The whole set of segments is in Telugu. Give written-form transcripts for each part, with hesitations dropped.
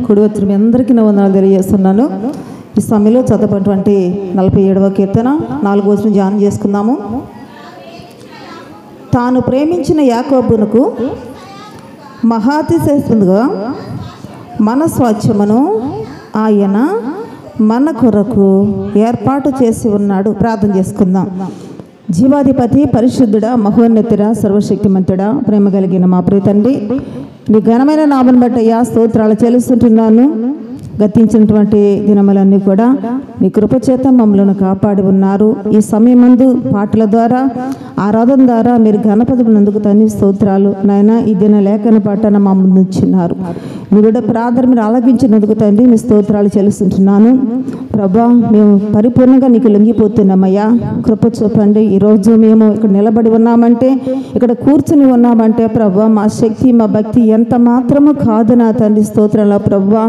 కూడి వచ్చిన మీ అందరికీ నా వందనాలు తెలియజేస్తున్నాను. ఈ సమయంలో చదవబడినటువంటి 47వ కీర్తన 4వ వచనం ధ్యానం చేసుకుందాము. తాను ప్రేమించిన యాకోబునకు మహాతిశేషుడుగా మన స్వాస్థ్యమును ఆయన మన కొరకు ఏర్పాటు చేసి ఉన్నాడు. ప్రార్థన చేసుకుందాం. జీవాధిపతి, పరిశుద్ధుడా, మహోన్నతుడా, సర్వశక్తిమంతుడా, ప్రేమ కలిగిన మా ప్రియ తండ్రి, నీ ఘనమైన నామను బట్టి అయ్యా స్తోత్రాలు చెల్లిస్తుంటున్నాను. గతించినటువంటి దినములన్నీ కూడా నీ కృపచేత మమ్మల్ని కాపాడి ఉన్నారు. ఈ సమయమందు పాటల ద్వారా, ఆరాధన ద్వారా మీరు ఘనపదినందుకు తండ్రి స్తోత్రాలు. నాయన ఈ దిన లేఖన పాటన మా ముందు ఉంచున్నారు. మీ బిడ్డ ప్రార్థన మీరు ఆలకించినందుకు తండ్రి మీ స్తోత్రాలు చెల్లిస్తుంటున్నాను. ప్రభా, మేము పరిపూర్ణంగా నీకు లొంగిపోతున్నామయ్యా, కృప చూపండి. ఈరోజు మేము ఇక్కడ నిలబడి ఉన్నామంటే, ఇక్కడ కూర్చుని ఉన్నామంటే ప్రభా, మా శక్తి మా భక్తి ఎంత మాత్రము కాదు నా తండ్రి స్తోత్రాల ప్రభా.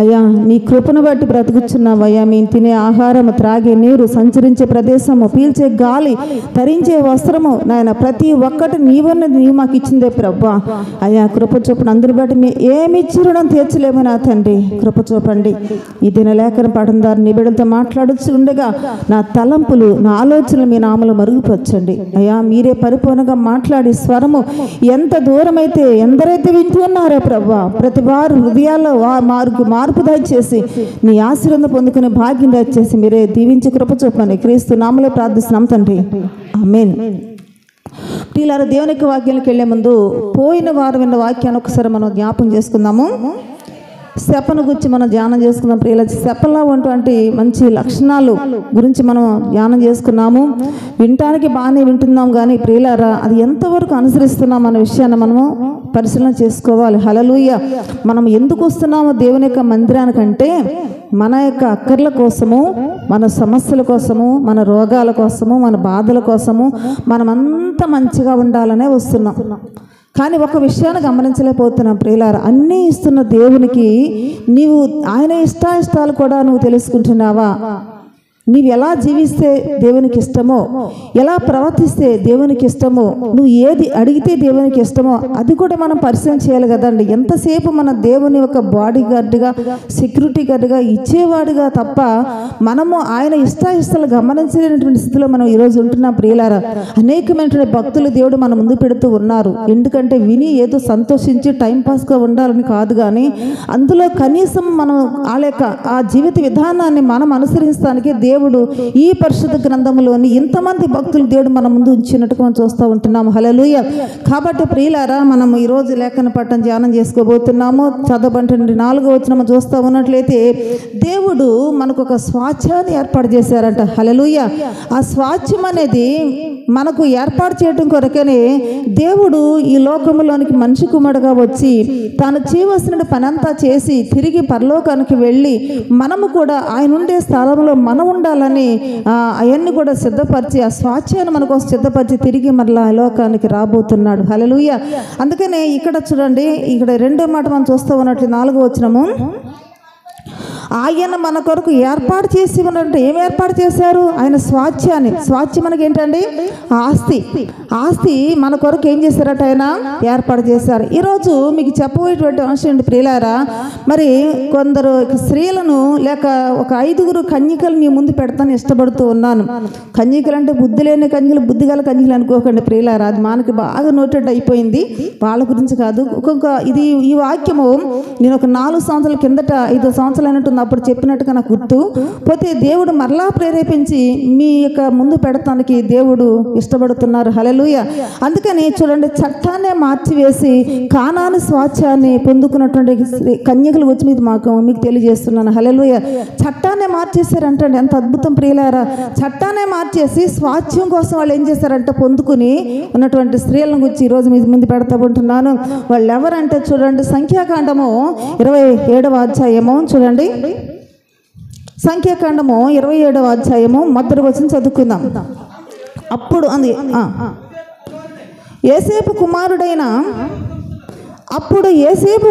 అయ్యా నీ కృపను బట్టి బ్రతుకుచున్నావయ్యా. మేము తినే ఆహారము, త్రాగే నీరు, సంచరించే ప్రదేశము, పీల్చే గాలి, ధరించే వస్త్రము నాయన ప్రతి ఒక్కటి నీవన్నది నీవు మాకు ఇచ్చిందే ప్రభా. అయ్యా కృప చూపండి. అందరి బట్టి మేము ఏమి ఇచ్చి రుణం తీర్చలేము నా తండ్రి, కృప చూపండి. ఈ దిన లేఖన పాఠం ద్వారా నీ బిడ్డలతో మాట్లాడుచు ఉండగా నా తలంపులు, నా ఆలోచనలు మీ నామలు మరుగుపరచండి అయ్యా. మీరే పరిపూర్ణంగా మాట్లాడి స్వరము ఎంత దూరం అయితే ఎందరైతే వింటూ ఉన్నారో ప్రభా, ప్రతి వారు హృదయాల్లో మార్పు దయచేసి నీ ఆశీర్వాదం పొందుకునే భాగ్యం దయచేసి మీరే దీవించి కృప చూపండి. క్రీస్తు నామములో ప్రార్థిస్తున్నాం తండ్రి, ఆమేన్. ప్రియులారా, దేవునికి వాక్యానికి వెళ్లే ముందు పోయిన వారం విన్న వాక్యాన్ని ఒకసారి మనం జ్ఞాపం చేసుకుందాము. శపను గురించి మనం ధ్యానం చేసుకుందాం. ప్రియుల, శపలో ఉన్నటువంటి మంచి లక్షణాలు గురించి మనం ధ్యానం చేసుకున్నాము. వినటానికి బాగానే వింటున్నాం, కానీ ప్రియులారా అది ఎంతవరకు అనుసరిస్తున్నాం అనే విషయాన్ని మనము పరిశీలన చేసుకోవాలి. హల్లెలూయా. మనం ఎందుకు వస్తున్నామో దేవుని యొక్క మందిరానికంటే మన యొక్క అక్కర్ల కోసము, మన సమస్యల కోసము, మన రోగాల కోసము, మన బాధల కోసము మనమంతా మంచిగా ఉండాలనే వస్తున్నాం. కానీ ఒక విషయాన్ని గమనించలేకపోతున్నాం ప్రియులారా, అన్నీ ఇస్తున్న దేవునికి నీవు ఆయన ఇష్టాయిష్టాలు కూడా నువ్వు తెలుసుకుంటున్నావా? నీవు ఎలా జీవిస్తే దేవునికి ఇష్టమో, ఎలా ప్రవర్తిస్తే దేవునికి ఇష్టమో, నువ్వు ఏది అడిగితే దేవునికి ఇష్టమో అది కూడా మనం పరిశీలన చేయాలి కదండి. ఎంతసేపు మన దేవుని ఒక బాడీ గార్డ్గా, సెక్యూరిటీ గార్డ్గా, ఇచ్చేవాడిగా తప్ప మనము ఆయన ఇష్టాయిష్టాలు గమనించలేనటువంటి స్థితిలో మనం ఈరోజు ఉంటున్నాం ప్రియులారా. అనేకమైనటువంటి భక్తులు దేవుడు మన ముందు పెడుతూ ఉన్నారు. ఎందుకంటే విని ఏదో సంతోషించి టైంపాస్గా ఉండాలని కాదు, కానీ అందులో కనీసం మనం ఆ జీవిత విధానాన్ని మనం అనుసరించడానికి దేవుడు ఈ పరిశుద్ధ గ్రంథంలోని ఇంతమంది భక్తులు దేవుడు మన ముందు ఉంచినట్టుగా మనం చూస్తూ ఉంటున్నాము. హల్లెలూయా. కాబట్టి ప్రియులారా, మనం ఈరోజు లేఖన పట్టణం ధ్యానం చేసుకోబోతున్నాము. చదవబడిన 4వ వచనం చూస్తూ ఉన్నట్లయితే దేవుడు మనకు ఒక స్వాస్థ్యాన్ని ఏర్పాటు చేశారంట. హల్లెలూయా. ఆ స్వాస్థ్యం అనేది మనకు ఏర్పాటు చేయడం కొరకనే దేవుడు ఈ లోకంలోనికి మనిషి కుమారుడుగా వచ్చి తాను చేయవలసిన పనంతా చేసి తిరిగి పరలోకానికి వెళ్ళి మనము కూడా ఆయన ఉండే స్థలంలో మనం ఉండాలని అవన్నీ కూడా సిద్ధపరిచి ఆ స్వాస్థ్యాన్ని మన కోసం సిద్ధపరిచి తిరిగి మరలా లోకానికి రాబోతున్నాడు. హల్లెలూయా. అందుకనే ఇక్కడ చూడండి, ఇక్కడ రెండో మాట మనం చూస్తూ ఉన్నట్లు 4వ వచనము, ఆయన మన కొరకు ఏర్పాటు చేసి ఉన్నట్టు ఏం ఏర్పాటు చేశారు? ఆయన స్వాస్థ్యాన్ని. స్వాస్థ్యం మనకి ఏంటండి? ఆస్తి మన కొరకు ఏం చేశారట? ఆయన ఏర్పాటు చేశారు. ఈరోజు మీకు చెప్పబోయేటువంటి అంశం ఏంటి ప్రియులారా, మరి కొందరు స్త్రీలను లేక ఒక 5గురు కన్యకలు మీ ముందు పెడతాను ఇష్టపడుతూ ఉన్నాను. కన్యకలు అంటే బుద్ధి లేని కన్యకలు, బుద్ధిగల కన్యకలు అనుకోకండి ప్రియులారా, అది మనకి బాగా నోటెడ్ అయిపోయింది. వాళ్ళ గురించి కాదు. ఈ వాక్యము నేను ఒక 4 సంవత్సరాల కిందట 5 సంవత్సరాలు అయినట్టు అప్పుడు చెప్పినట్టుగా నాకు గుర్తు. పోతే దేవుడు మరలా ప్రేరేపించి మీ యొక్క ముందు పెడతానికి దేవుడు ఇష్టపడుతున్నారు. హల్లెలూయా. అందుకని చూడండి, చట్టాన్ని మార్చివేసి కానాను స్వాస్థ్యాన్ని పొందుకున్నటువంటి కన్యకల గురించి మీకు తెలియజేస్తున్నాను. హల్లెలూయా. చట్టాన్ని మార్చేశారంటే ఎంత అద్భుతం ప్రియులారా. చట్టాన్ని మార్చేసి స్వాస్థ్యం కోసం వాళ్ళు ఏం చేశారంటే పొందుకుని ఉన్నటువంటి స్త్రీలను గురించి ఈరోజు మీ ముందు పెడతా ఉంటున్నాను. వాళ్ళు ఎవరంటే చూడండి, సంఖ్యాకాండము 27వ అధ్యాయము చూడండి. సంఖ్యాకాండము 27వ అధ్యాయము మొదటి వచనం చదువుకుందాం. అప్పుడు యోసేపు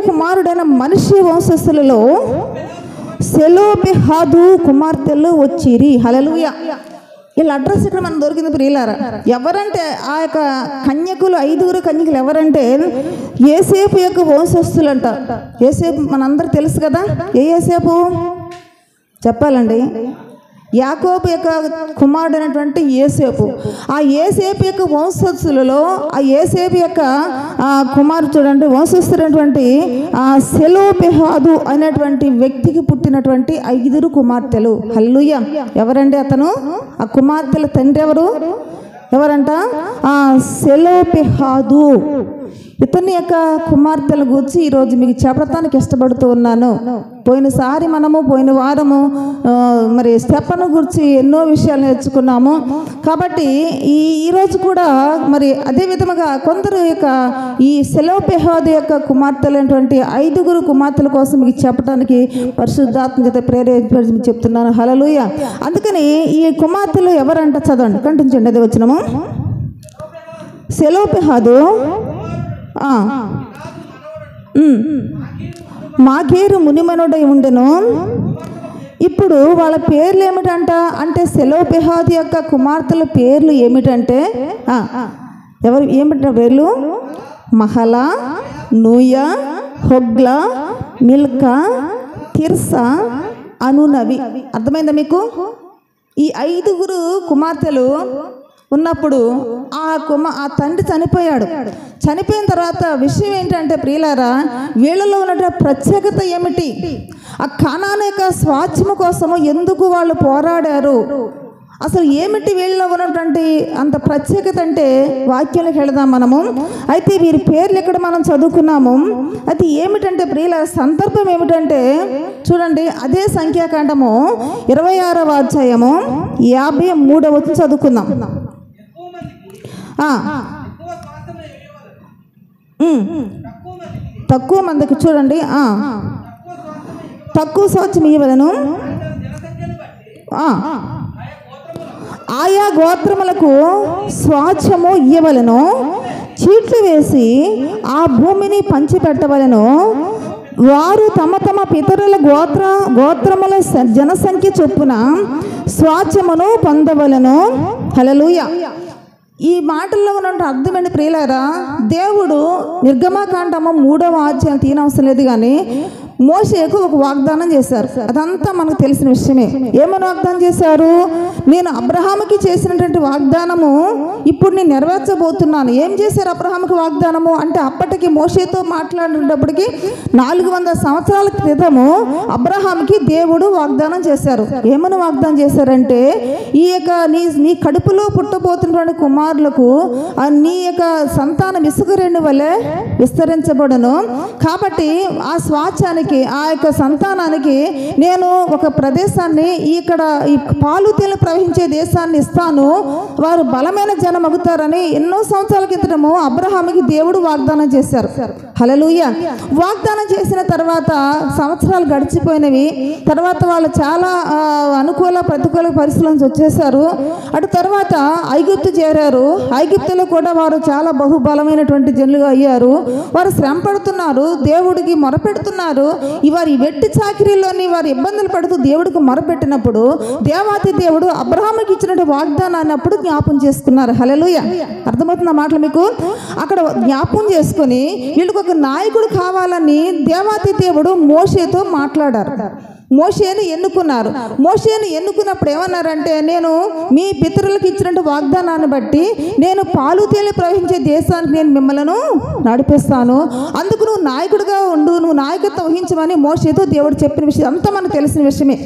కుమారుడైన మనిషి వంశస్థులలో సెలోబెహాదు కుమార్తెలు వచ్చిరి. హల్లెలూయా. వీళ్ళ అడ్రస్ ఇక్కడ మనం దొరికింది ప్రియులారా. ఎవరంటే ఆ యొక్క కన్యకులు, 5 కన్యకులు ఎవరంటే యోసేపు యొక్క వంశస్థులంట. యోసేపు మనందరూ తెలుసు కదా. యోసేపు చెప్పాలండి, యాకోబు యొక్క కుమారుడు అయినటువంటి యోసేపు. ఆ యోసేపు యొక్క వంశస్థులలో ఆ యోసేపు యొక్క కుమారుడు చూడండి, వంశస్థుడైనటువంటి సెలోపెహాదు అనేటువంటి వ్యక్తికి పుట్టినటువంటి 5 కుమార్తెలు. హల్లెలూయా. ఎవరండి అతను? ఆ కుమార్తెల తండ్రి ఎవరంట? సెలోపెహాదు. ఇతని యొక్క కుమార్తెల గురించి ఈరోజు మీకు చెప్పడానికి ఇష్టపడుతూ ఉన్నాను. పోయిన వారము మరి స్టెఫను గురించి ఎన్నో విషయాలు నేర్చుకున్నాము. కాబట్టి ఈరోజు కూడా మరి అదే విధముగా కొందరు యొక్క ఈ సెలోపెహాదు యొక్క కుమార్తెలైనటువంటి 5 కుమార్తెల కోసం మీకు చెప్పడానికి పరిశుద్ధాత్మ చేత ప్రేరేపించి చెప్తున్నాను. హల్లెలూయా. అందుకని ఈ కుమార్తెలు ఎవరంట చదవండి, కంటించండి. అదే వచ్చినము. సెలోపెహాదు మాగేరు మునిమనుడై ఉండెను. ఇప్పుడు వాళ్ళ పేర్లు ఏమిటంట అంటే సెలోపెహాదు యొక్క కుమార్తెల పేర్లు ఏమిటంటే ఏమిట పేర్లు? Mahlah, Noah, Hoglah, Milcah, Tirzah, అనునవి. అర్థమైందా మీకు? ఈ 5 కుమార్తెలు ఉన్నప్పుడు ఆ తండ్రి చనిపోయాడు. చనిపోయిన తర్వాత విషయం ఏంటంటే ప్రియులారా, వీళ్ళలో ఉన్నటువంటి ప్రత్యేకత ఏమిటి? ఆ కానాను యొక్క స్వాస్థ్యము కోసము ఎందుకు వాళ్ళు పోరాడారు? అసలు ఏమిటి వీళ్ళలో ఉన్నటువంటి అంత ప్రత్యేకత అంటే వాక్యాలకు వెళదాం మనము. అయితే వీరి పేర్లు ఇక్కడ మనం చదువుకున్నాము. అది ఏమిటంటే ప్రియుల సందర్భం ఏమిటంటే చూడండి, అదే సంఖ్యాకాండము 26వ అధ్యాయము 53వ వచనం చదువుకుందాం. తక్కువ మందికి చూడండి, తక్కువ స్వాస్థ్యం ఇవ్వలను, ఆయా గోత్రములకు స్వాస్థ్యము ఇవ్వలను, చీట్లు వేసి ఆ భూమిని పంచిపెట్టవలను, వారు తమ తమ పితరుల గోత్రముల జనసంఖ్య చొప్పున స్వాస్థ్యమును పొందవలను. హల్లెలూయా. ఈ మాటల్లో ఉన్న అర్థం ఏంటి ప్రియులారా? దేవుడు నిర్గమకాండము 3వ అధ్యాయం తీయనవసరం లేదు, కానీ మోషేకు ఒక వాగ్దానం చేశారు. అదంతా మనకు తెలిసిన విషయమే. ఏమని వాగ్దానం చేశారు? నేను అబ్రహాముకి చేసినటువంటి వాగ్దానము ఇప్పుడు నేను నెరవేర్చబోతున్నాను. ఏం చేశారు అబ్రహాముకి వాగ్దానము అంటే, అప్పటికి మోషేతో మాట్లాడేటప్పటికి 400 సంవత్సరాల క్రితము అబ్రహాముకి దేవుడు వాగ్దానం చేశారు. ఏమని వాగ్దానం చేశారంటే, ఈ యొక్క నీ కడుపులో పుట్టబోతున్నటువంటి కుమారులకు నీ యొక్క సంతానం ఇసుకరేణి వలె విస్తరించబడును. కాబట్టి ఆ స్వాస్థ్యానికి, ఆ యొక్క సంతానానికి నేను ఒక ప్రదేశాన్ని, ఇక్కడ ఈ పాలు తేనెలు ప్రవహించే దేశాన్ని ఇస్తాను, వారు బలమైన జనం అవుతారని ఎన్నో సంవత్సరాల క్రితము అబ్రహాముకి దేవుడు వాగ్దానం చేశారు. హల్లెలూయా. వాగ్దానం చేసిన తర్వాత సంవత్సరాలు గడిచిపోయినవి. తర్వాత వాళ్ళు చాలా అనుకూల ప్రతికూల పరిస్థితుల నుంచి వచ్చేసారు. అటు తర్వాత ఐగుప్తు చేరారు. ఐగుప్తులో కూడా వారు చాలా బహుబలమైనటువంటి జనులుగా అయ్యారు. వారు శ్రమ పడుతున్నారు, దేవుడికి మొరపెడుతున్నారు. వారి వెట్టి చాకిరీలోని వారు ఇబ్బందులు పడుతూ దేవుడికి మొరపెట్టినప్పుడు దేవాతి దేవుడు అబ్రహాముకి ఇచ్చినటువంటి వాగ్దానాన్ని అప్పుడు జ్ఞాపం చేసుకున్నారు. హల్లెలూయా. అర్థమవుతున్న మాటలు మీకు? అక్కడ జ్ఞాపం చేసుకుని వీళ్ళకి ఒక నాయకుడు కావాలని దేవాతి దేవుడు మోషేతో మాట్లాడారు. మోషేను ఎన్నుకున్నారు. మోషేను ఎన్నుకున్నప్పుడు ఏమన్నారంటే, నేను మీ పితరులకు ఇచ్చినట్టు వాగ్దానాన్ని బట్టి నేను పాలు తేలి ప్రవహించే దేశానికి నేను మిమ్మల్ని నడిపిస్తాను, అందుకు నువ్వు నాయకుడిగా ఉండు, నువ్వు నాయకత్వం వహించమని మోషేతో దేవుడు చెప్పిన విషయం అంతా మనకు తెలిసిన విషయమే.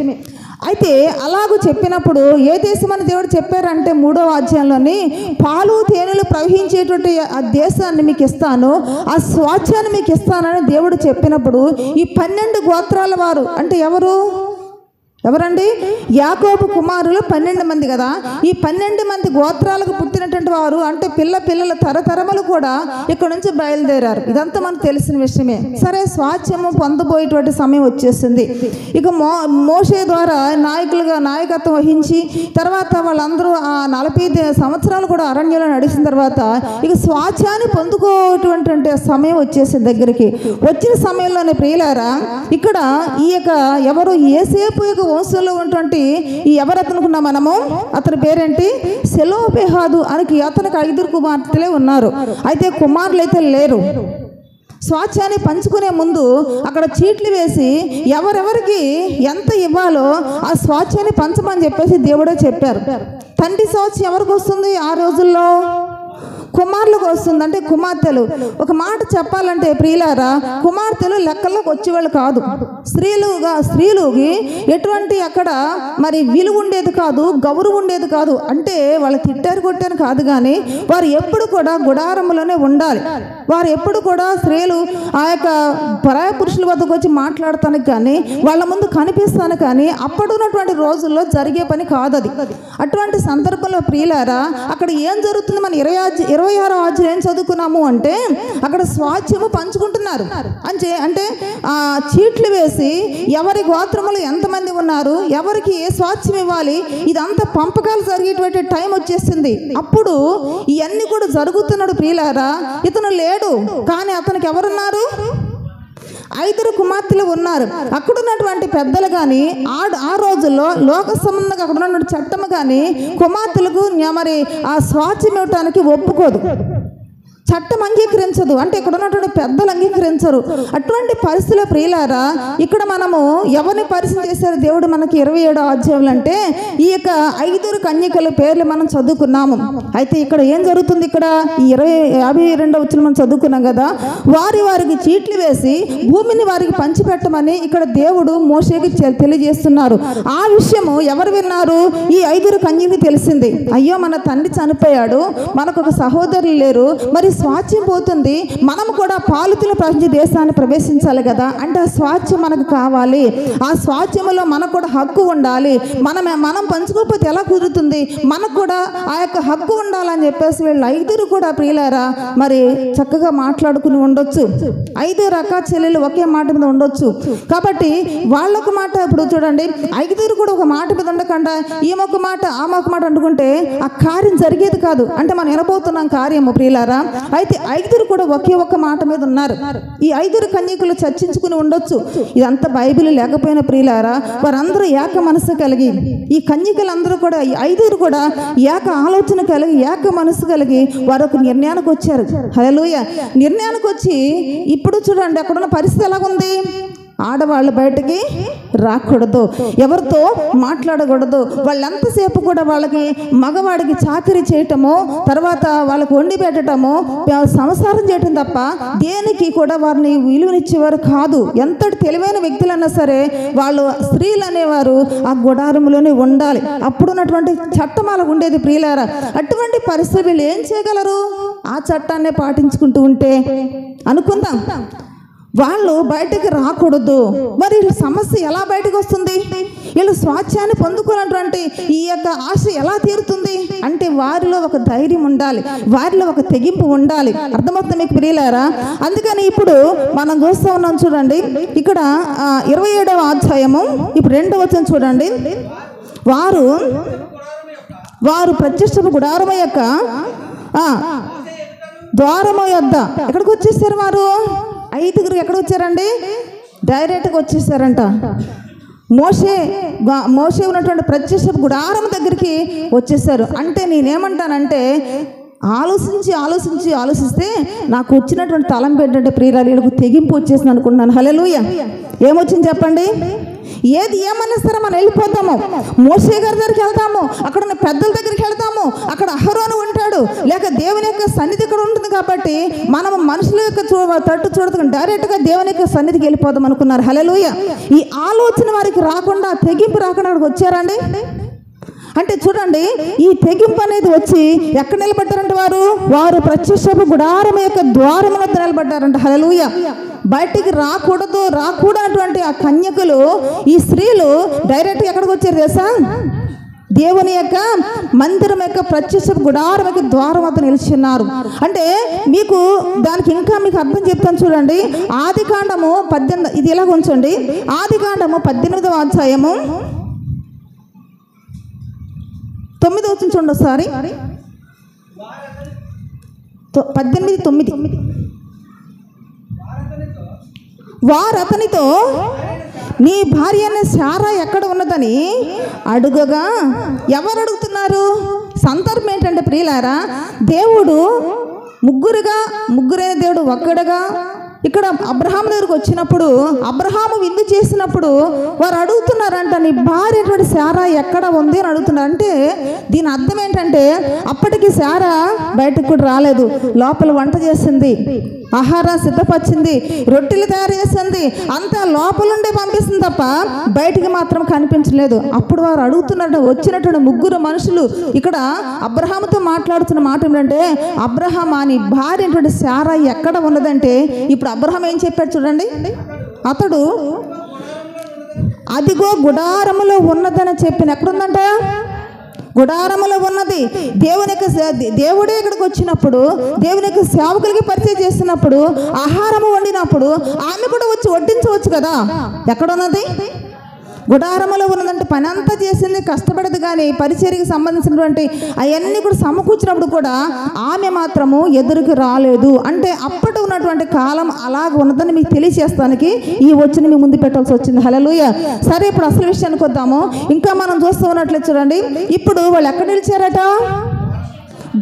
అయితే అలాగూ చెప్పినప్పుడు ఏ దేశం అని దేవుడు చెప్పారంటే 3వ అధ్యాయంలోని పాలు తేనెలు ప్రవహించేటువంటి ఆ దేశాన్ని మీకు ఇస్తాను, ఆ స్వాస్థ్యాన్ని మీకు ఇస్తానని దేవుడు చెప్పినప్పుడు ఈ 12 గోత్రాల వారు అంటే ఎవరండి? యాకోబు కుమారులు 12 మంది కదా. ఈ 12 మంది గోత్రాలకు పుట్టినటువంటి వారు అంటే పిల్లల తరతరములు కూడా ఇక్కడ నుంచి బయలుదేరారు. ఇదంతా మనకు తెలిసిన విషయమే. సరే, స్వాస్థ్యము పొందబోయేటువంటి సమయం వచ్చేసింది. ఇక మోషే ద్వారా నాయకత్వం వహించి తర్వాత వాళ్ళందరూ ఆ 40 సంవత్సరాలు కూడా అరణ్యంలో నడిచిన తర్వాత ఇక స్వాస్థ్యాన్ని పొందుకోటువంటి సమయం వచ్చేసింది. దగ్గరికి వచ్చిన సమయంలోనే ప్రియులారా, ఇక్కడ ఈ యొక్క ఎవరు యోసేపు యొక్క వంశంలో ఉన్నటువంటి ఈ ఎవరు అతనుకున్నా మనము, అతని పేరేంటి, సెలోపెహాదు అని అతనికి 5 కుమార్తెలే ఉన్నారు. అయితే కుమారులు అయితే లేరు. స్వాస్థ్యాన్ని పంచుకునే ముందు అక్కడ చీట్లు వేసి ఎవరెవరికి ఎంత ఇవ్వాలో ఆ స్వాస్థ్యాన్ని పంచమని చెప్పేసి దేవుడే చెప్పారు. తండ్రి స్వాస్థ్యం ఎవరికి వస్తుంది ఆ రోజుల్లో? కుమారులకు వస్తుంది, అంటే కుమార్తెలు. ఒక మాట చెప్పాలంటే ప్రియులారా, కుమార్తెలు లెక్కల్లోకి వచ్చేవాళ్ళు కాదు. స్త్రీలుకి ఎటువంటి అక్కడ మరి విలువ ఉండేది కాదు, గౌరవం ఉండేది కాదు. అంటే వాళ్ళు తిట్టారు కొట్టారు కాదు, కానీ వారు ఎప్పుడు కూడా గుడారంలోనే ఉండాలి. వారు ఎప్పుడు కూడా స్త్రీలు ఆ యొక్క పరాయ పురుషుల వద్దకు వచ్చి మాట్లాడతానికి కానీ వాళ్ళ ముందు కనిపిస్తాను కానీ అప్పుడున్నటువంటి రోజుల్లో జరిగే పని కాదు అది. అటువంటి సందర్భంలో ప్రియులారా, అక్కడ ఏం జరుగుతుంది? మన 26వ అధ్యాయం ఏం చదువుకున్నాము అంటే అక్కడ స్వాస్థ్యము పంచుకుంటున్నారు. అంటే ఆ చీట్లు వేసి ఎవరి గోత్రములు ఎంతమంది ఉన్నారు, ఎవరికి ఏ స్వాస్థ్యం ఇవ్వాలి, ఇదంతా పంపకాలు జరిగేటువంటి టైం వచ్చేసింది. అప్పుడు ఇవన్నీ కూడా జరుగుతున్నాడు ప్రియులారా. ఇతను లేడు, కానీ అతనికి ఎవరున్నారు? 5 కుమార్తెలు ఉన్నారు. అక్కడ ఉన్నటువంటి పెద్దలు కానీ ఆ రోజుల్లో లోక సంబంధంగా అక్కడ ఉన్నటువంటి చట్టము కానీ కుమార్తెలకు మరి ఆ స్వాస్థ్యం ఇవ్వటానికి ఒప్పుకోదు, చట్టం అంగీకరించదు. అంటే ఇక్కడ ఉన్నటువంటి పెద్దలు అంగీకరించరు. అటువంటి పరిస్థితుల ప్రియులారా, ఇక్కడ మనము ఎవరిని పరిచయం చేశారు దేవుడు మనకి 27వ అధ్యాయంలో అంటే ఈ యొక్క 5 కన్యకల పేర్లు మనం చదువుకున్నాము. అయితే ఇక్కడ ఏం జరుగుతుంది? ఇక్కడ ఈ 52వ వచనం మనం చదువుకున్నాం కదా, వారికి చీట్లు వేసి భూమిని వారికి పంచిపెట్టమని ఇక్కడ దేవుడు మోషేకి తెలియజేస్తున్నారు. ఆ విషయము ఎవరు విన్నారు? ఈ 5 కన్యకి తెలిసింది. అయ్యో, మన తండ్రి చనిపోయాడు, మనకు ఒక సహోదరులు లేరు, మరి స్వాస్థ్యం పోతుంది, మనము కూడా పాలుతుల ప్రపంచ దేశాన్ని ప్రవేశించాలి కదా. అంటే ఆ స్వాస్థ్యం మనకు కావాలి, ఆ స్వాస్థ్యంలో మనకు కూడా హక్కు ఉండాలి. మనం పంచుకోకపోతే ఎలా కుదురుతుంది? మనకు కూడా ఆ యొక్క హక్కు ఉండాలని చెప్పేసి వీళ్ళు 5 కూడా ప్రియులారా మరి చక్కగా మాట్లాడుకుని ఉండొచ్చు. 5 రకాల చెల్లెలు ఒకే మాట మీద ఉండొచ్చు. కాబట్టి వాళ్ళొక మాట, ఇప్పుడు చూడండి 5 కూడా ఒక మాట మీద ఉండకుండా ఈమొక మాట ఆమొక మాట అనుకుంటే ఆ కార్యం జరిగేది కాదు. అంటే మనం వినబోతున్నాం కార్యము ప్రియులారా. అయితే 5 కూడా ఒకే ఒక్క మాట మీద ఉన్నారు. ఈ 5 కన్యకులు చర్చించుకుని ఉండొచ్చు. ఇదంతా బైబిల్ లేకపోయిన ప్రియులారా, వారందరూ ఏక మనసు కలిగి, ఈ కన్యకులందరూ కూడా ఈ 5 కూడా ఏక ఆలోచన కలిగి ఏక మనసు కలిగి వారు ఒక నిర్ణయానికి వచ్చారు. హల్లెలూయా. నిర్ణయానికి వచ్చి ఇప్పుడు చూడండి అక్కడున్న పరిస్థితి ఎలాగుంది? ఆడవాళ్ళు బయటికి రాకూడదు, ఎవరితో మాట్లాడకూడదు. వాళ్ళంతసేపు కూడా వాళ్ళకి మగవాడికి చాకరీ చేయటము, తర్వాత వాళ్ళకు వండి పెట్టడము, సంసారం చేయటం తప్ప దేనికి కూడా వారిని విలువనిచ్చేవారు కాదు. ఎంతటి తెలివైన వ్యక్తులన్నా సరే వాళ్ళు స్త్రీలు అనేవారు ఆ గుడారంలోనే ఉండాలి. అప్పుడున్నటువంటి చట్టం అలా ఉండేది ప్రియులారా. అటువంటి పరిస్థితులు వీళ్ళు ఏం చేయగలరు? ఆ చట్టాన్నే పాటించుకుంటూ ఉంటే అనుకుందాం వాళ్ళు బయటకు రాకూడదు. మరి వీళ్ళ సమస్య ఎలా బయటకు వస్తుంది? వీళ్ళు స్వాస్థ్యాన్ని పొందుకున్నటువంటి ఈ యొక్క ఆశ ఎలా తీరుతుంది? అంటే వారిలో ఒక ధైర్యం ఉండాలి, వారిలో ఒక తెగింపు ఉండాలి. అర్థమవుతుంది మీకు ప్రియులారా? అందుకని ఇప్పుడు మనం చూస్తూ ఉన్నాం చూడండి, ఇక్కడ 27వ అధ్యాయము ఇప్పుడు 2వ వచనం చూడండి. వారు ప్రత్యక్షపు గుడారము యొక్క ద్వారము యొద్ద ఎక్కడికి వచ్చేసారు? వారు 5 ఎక్కడ వచ్చారండి? డైరెక్ట్గా వచ్చేసారంట. మోషే ఉన్నటువంటి ప్రత్యక్ష గుడారం దగ్గరికి వచ్చేసారు. అంటే నేనేమంటానంటే ఆలోచిస్తే నాకు వచ్చినటువంటి తలంపు ఏంటంటే ప్రియురాలు వీళ్ళకు తెగింపు వచ్చేసింది అనుకుంటున్నాను. హల్లెలూయా. ఏమొచ్చింది చెప్పండి? ఏమన్నా సరే మనం వెళ్ళిపోతాము, మోషే గారి దగ్గరికి వెళ్తాము, అక్కడ ఉన్న పెద్దల దగ్గరికి వెళ్తాము, అక్కడ అహరోను ఉంటాడు, లేక దేవుని యొక్క సన్నిధి ఇక్కడ ఉంటుంది కాబట్టి మనం మనుషుల యొక్క తట్టు చూడదు, డైరెక్ట్గా దేవుని యొక్క సన్నిధికి వెళ్ళిపోదాం అనుకున్నారు. హల్లెలూయా. ఈ ఆలోచన వారికి రాకుండా, తెగింపు రాకుండా అక్కడికి వచ్చారండి. అంటే చూడండి, ఈ తెగింపు అనేది వచ్చి ఎక్కడ నిలబడ్డారంటే వారు ప్రత్యక్షపు గుడారం యొక్క ద్వారముల వద్ద నిలబడ్డారంట. హల్లెలూయా. బయటికి రాకూడనటువంటి ఆ కన్యకులు, ఈ స్త్రీలు డైరెక్ట్గా ఎక్కడికి వచ్చారు తెలుసా? దేవుని యొక్క మందిరం యొక్క ప్రత్యక్ష గుడారం యొక్క ద్వారం వద్ద నిలిచిన్నారు. అంటే మీకు దానికి ఇంకా మీకు అర్థం చెప్తాను చూడండి. ఆదికాండము 18, ఇది ఇలా ఉంచండి. ఆదికాండము 18వ అధ్యాయము 9వ వచనం చూడండి ఒకసారి. 18:9. వారు అతనితో నీ భార్య అనే శారా ఎక్కడ ఉన్నదని అడుగగా ఎవరు అడుగుతున్నారు? సందర్భం ఏంటంటే ప్రియులారా, దేవుడు ముగ్గురైన దేవుడు ఒక్కడుగా ఇక్కడ అబ్రహాం దగ్గరకు వచ్చినప్పుడు, అబ్రహాము విందు చేసినప్పుడు వారు అడుగుతున్నారంట, నీ భార్య శారా ఎక్కడ ఉంది అని అడుగుతున్నారు. అంటే దీని అర్థం ఏంటంటే అప్పటికి శారా బయటకు కూడా రాలేదు, లోపల వంట చేసింది, ఆహారం సిద్ధపరిచింది, రొట్టెలు తయారు చేసింది, అంతా లోపలుండే పంపిస్తుంది తప్ప బయటికి మాత్రం కనిపించలేదు. అప్పుడు వారు అడుగుతున్నట్టు వచ్చినటువంటి ముగ్గురు మనుషులు ఇక్కడ అబ్రహాముతో మాట్లాడుతున్న మాట ఏంటంటే, అబ్రహాం నీ భార్య అయినటువంటి శారా ఎక్కడ ఉన్నదంటే, ఇప్పుడు అబ్రహాం ఏం చెప్పాడు చూడండి. అతడు అదిగో గుడారములో ఉన్నదని చెప్పిన. ఎక్కడుందంట? గుడారములో ఉన్నది. దేవుడే ఇక్కడికి వచ్చినప్పుడు, దేవుని యొక్క సేవకులకి పరిచయం చేస్తున్నప్పుడు, ఆహారము వండినప్పుడు ఆమె కూడా వచ్చి వడ్డించవచ్చు కదా. ఎక్కడ ఉన్నది? గుడారములో ఉన్నదంటే పని అంతా చేసింది, కష్టపడదు. కానీ పరిచర్యకి సంబంధించినటువంటి అవన్నీ కూడా సమకూర్చినప్పుడు కూడా ఆమె మాత్రము ఎదురుకు రాలేదు. అంటే అప్పటి ఉన్నటువంటి కాలం అలాగ ఉన్నదని మీకు తెలియజేస్తానికి ఈ వచ్చిన మీ ముందు పెట్టాల్సి వచ్చింది. హల్లెలూయా. సరే, ఇప్పుడు అసలు విషయానికి వద్దాము. ఇంకా మనం చూస్తూ ఉన్నట్లే చూడండి. ఇప్పుడు వాళ్ళు ఎక్కడ నిలిచారట?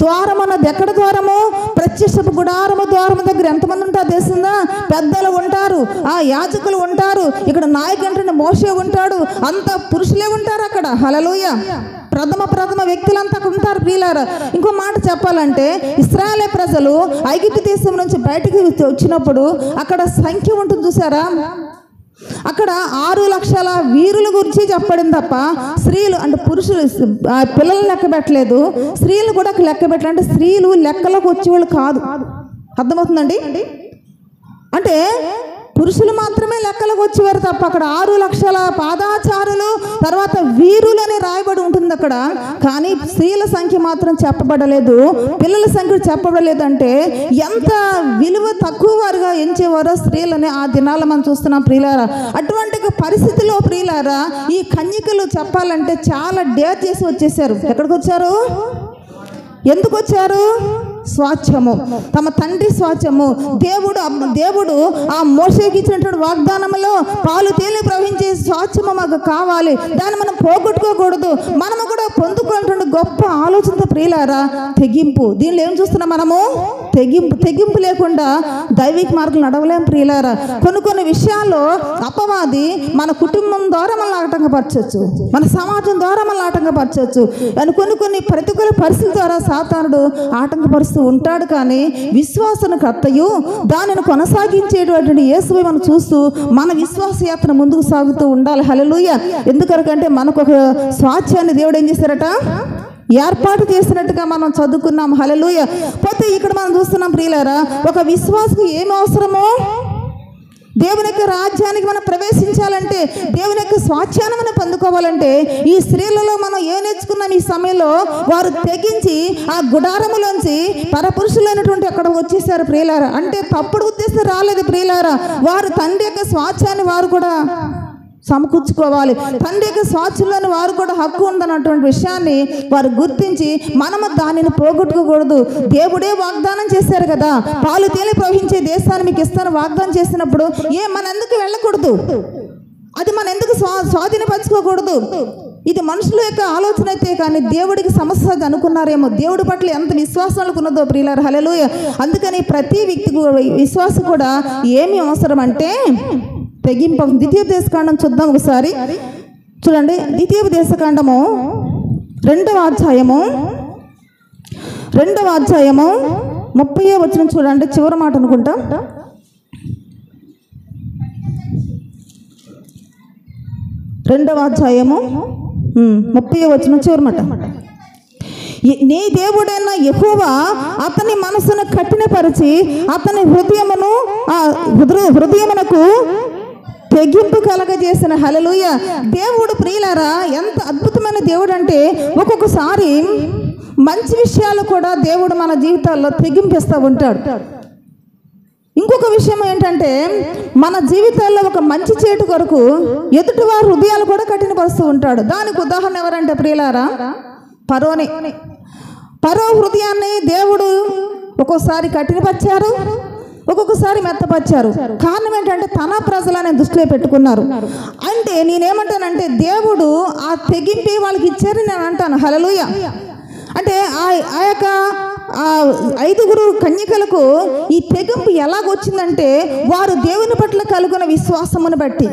ద్వారం అన్నది ఎక్కడ ద్వారము? ప్రత్యక్షపు గుడారము ద్వారము దగ్గర ఎంతమంది ఉంటారు తెలిసిందా? పెద్దలు ఉంటారు, యాజకులు ఉంటారు, ఇక్కడ నాయకుడు మోషే ఉంటాడు, అంత పురుషులే ఉంటారు అక్కడ. హల్లెలూయా. ప్రథమ వ్యక్తులంతా అక్కడ ఉంటారు ప్రియులారా. ఇంకో మాట చెప్పాలంటే, ఇశ్రాయేలు ప్రజలు ఐగుప్తు దేశం నుంచి బయటికి వచ్చినప్పుడు అక్కడ సంఖ్య ఉంటుంది చూసారా? అక్కడ 6 లక్షల వీరుల గురించి చెప్పడం తప్ప స్త్రీలు అంటే పురుషులు పిల్లలు లెక్క పెట్టలేదు, స్త్రీలు కూడా లెక్క పెట్టలేదు. అంటే స్త్రీలు లెక్కలోకి వచ్చేవాళ్ళు కాదు. అర్థమవుతుందండి? అంటే పురుషులు మాత్రమే లెక్కలకు వచ్చేవారు తప్ప అక్కడ 6 లక్షల పాదాచారులు, తర్వాత వీరులు అని రాయబడి ఉంటుంది అక్కడ. కానీ స్త్రీల సంఖ్య మాత్రం చెప్పబడలేదు, పిల్లల సంఖ్య చెప్పబడలేదు. అంటే ఎంత విలువ తక్కువ వారుగా ఎంచేవారో స్త్రీలని ఆ దినాల్లో మనం చూస్తున్నాం ప్రియులారా. అటువంటి పరిస్థితిలో ప్రియులారా ఈ కన్యకలు చెప్పాలంటే చాలా డేర్ చేసి వచ్చేసారు. ఎక్కడికి వచ్చారు? ఎందుకు వచ్చారు? స్వాస్థ్యము, తమ తండ్రి స్వాస్థ్యము. దేవుడు ఆ మోషేకి ఇచ్చినటువంటి వాగ్దానంలో పాలు తేలి ప్రవహించే స్వాస్థ్యము మాకు కావాలి, దాన్ని మనం పోగొట్టుకోకూడదు, మనము కూడా పొందుకున్నటువంటి గొప్ప ఆలోచనతో ప్రియులారా తెగింపు. దీనిలో ఏం చూస్తున్నాం మనము? తెగింపు లేకుండా దైవిక మార్గం నడవలేం ప్రియులారా. కొన్ని విషయాల్లో అపవాది మన కుటుంబం ద్వారా మనల్ని ఆటంకపరచవచ్చు, మన సమాజం ద్వారా మనల్ని ఆటంకపరచవచ్చు, అని కొన్ని ప్రతికూల పరిస్థితుల ద్వారా సాతానుడు ఆటంకపరుస్తూ ఉంటాడు. కానీ విశ్వాసను కర్తయు దానిని కొనసాగించేటువంటి యేసువై మనం చూస్తూ మన విశ్వాస యాత్ర ముందుకు సాగుతూ ఉండాలి. హల్లెలూయా. ఎందుకంటే మనకు ఒక స్వాస్థ్యాన్ని దేవుడు ఏం చేశారట? ఏర్పాటు చేసినట్టుగా మనం చదువుకున్నాం. హల్లెలూయా. పోతే ఇక్కడ మనం చూస్తున్నాం ప్రియులారా, ఒక విశ్వాసకు ఏమి అవసరమో, దేవుని యొక్క రాజ్యానికి మనం ప్రవేశించాలంటే, దేవుని యొక్క స్వాస్థ్యాన్ని మనం పొందుకోవాలంటే, ఈ స్త్రీలలో మనం ఏ నేర్చుకున్నాం ఈ సమయంలో? వారు తెగించి ఆ గుడారములోంచి పరపురుషులైనటువంటి అక్కడ వచ్చేసారు ప్రియులారా. అంటే తప్పుడు ఉద్దేశం రాలేదు ప్రియులారా. వారు తండ్రి యొక్క స్వాస్థ్యాన్ని వారు కూడా సమకూర్చుకోవాలి, తండ్రి యొక్క స్వాస్థ్యంలోని వారు కూడా హక్కు ఉందన్నటువంటి విషయాన్ని వారు గుర్తించి మనము దానిని పోగొట్టుకోకూడదు. దేవుడే వాగ్దానం చేశారు కదా, పాలు తేలి ప్రవహించే దేశాన్ని మీకు ఇస్తాను వాగ్దానం చేసినప్పుడు మన ఎందుకు వెళ్ళకూడదు? అది మన ఎందుకు స్వాధీనపరచుకోకూడదు? ఇది మనుషుల యొక్క ఆలోచన అయితే కానీ దేవుడికి సమస్య అనుకున్నారేమో. దేవుడి పట్ల ఎంత విశ్వాసాలకు ఉన్నదో ప్రియులారా. హల్లెలూయా. అందుకని ప్రతి వ్యక్తికి విశ్వాసం కూడా ఏమి అవసరం అంటే తెగింపు. ద్వితీయోపదేశకాండం చూద్దాం ఒకసారి. చూడండి, ద్వితీయోపదేశకాండము 2వ అధ్యాయము 30వ వచనం చూడండి, చివరి మాట అనుకుంటా. రెండవ అధ్యాయము 30వ వచనం చివరి మాట. నీ దేవుడైన యెహోవా అతని మనసును కఠినపరిచి అతని హృదయమునకు తెగింపు కలగజేసిన. హల్లెలూయా. దేవుడు ప్రియులారా ఎంత అద్భుతమైన దేవుడు అంటే, ఒక్కొక్కసారి మంచి విషయాలు కూడా దేవుడు మన జీవితాల్లో తెగింపిస్తూ ఉంటాడు. ఇంకొక విషయం ఏంటంటే, మన జీవితాల్లో ఒక మంచి చేటు కొరకు ఎదుటి వారి హృదయాలు కూడా కఠినపరుస్తూ ఉంటాడు. దానికి ఉదాహరణ ఎవరంటే ప్రియులారా, ఫరో హృదయాన్ని దేవుడు ఒక్కోసారి కఠినపరిచారు, ఒక్కొక్కసారి మెత్తపరిచారు. కారణం ఏంటంటే తన ప్రజలనే దృష్టిలో పెట్టుకున్నారు. అంటే నేనేమంటానంటే దేవుడు ఆ తెగింపి వాళ్ళకి ఇచ్చారని నేను అంటాను. హల్లెలూయా. అంటే ఆ యొక్క 5 కన్యకలకు ఈ తెగింపు ఎలాగొచ్చిందంటే వారు దేవుని పట్ల కలుగున విశ్వాసమును బట్టి,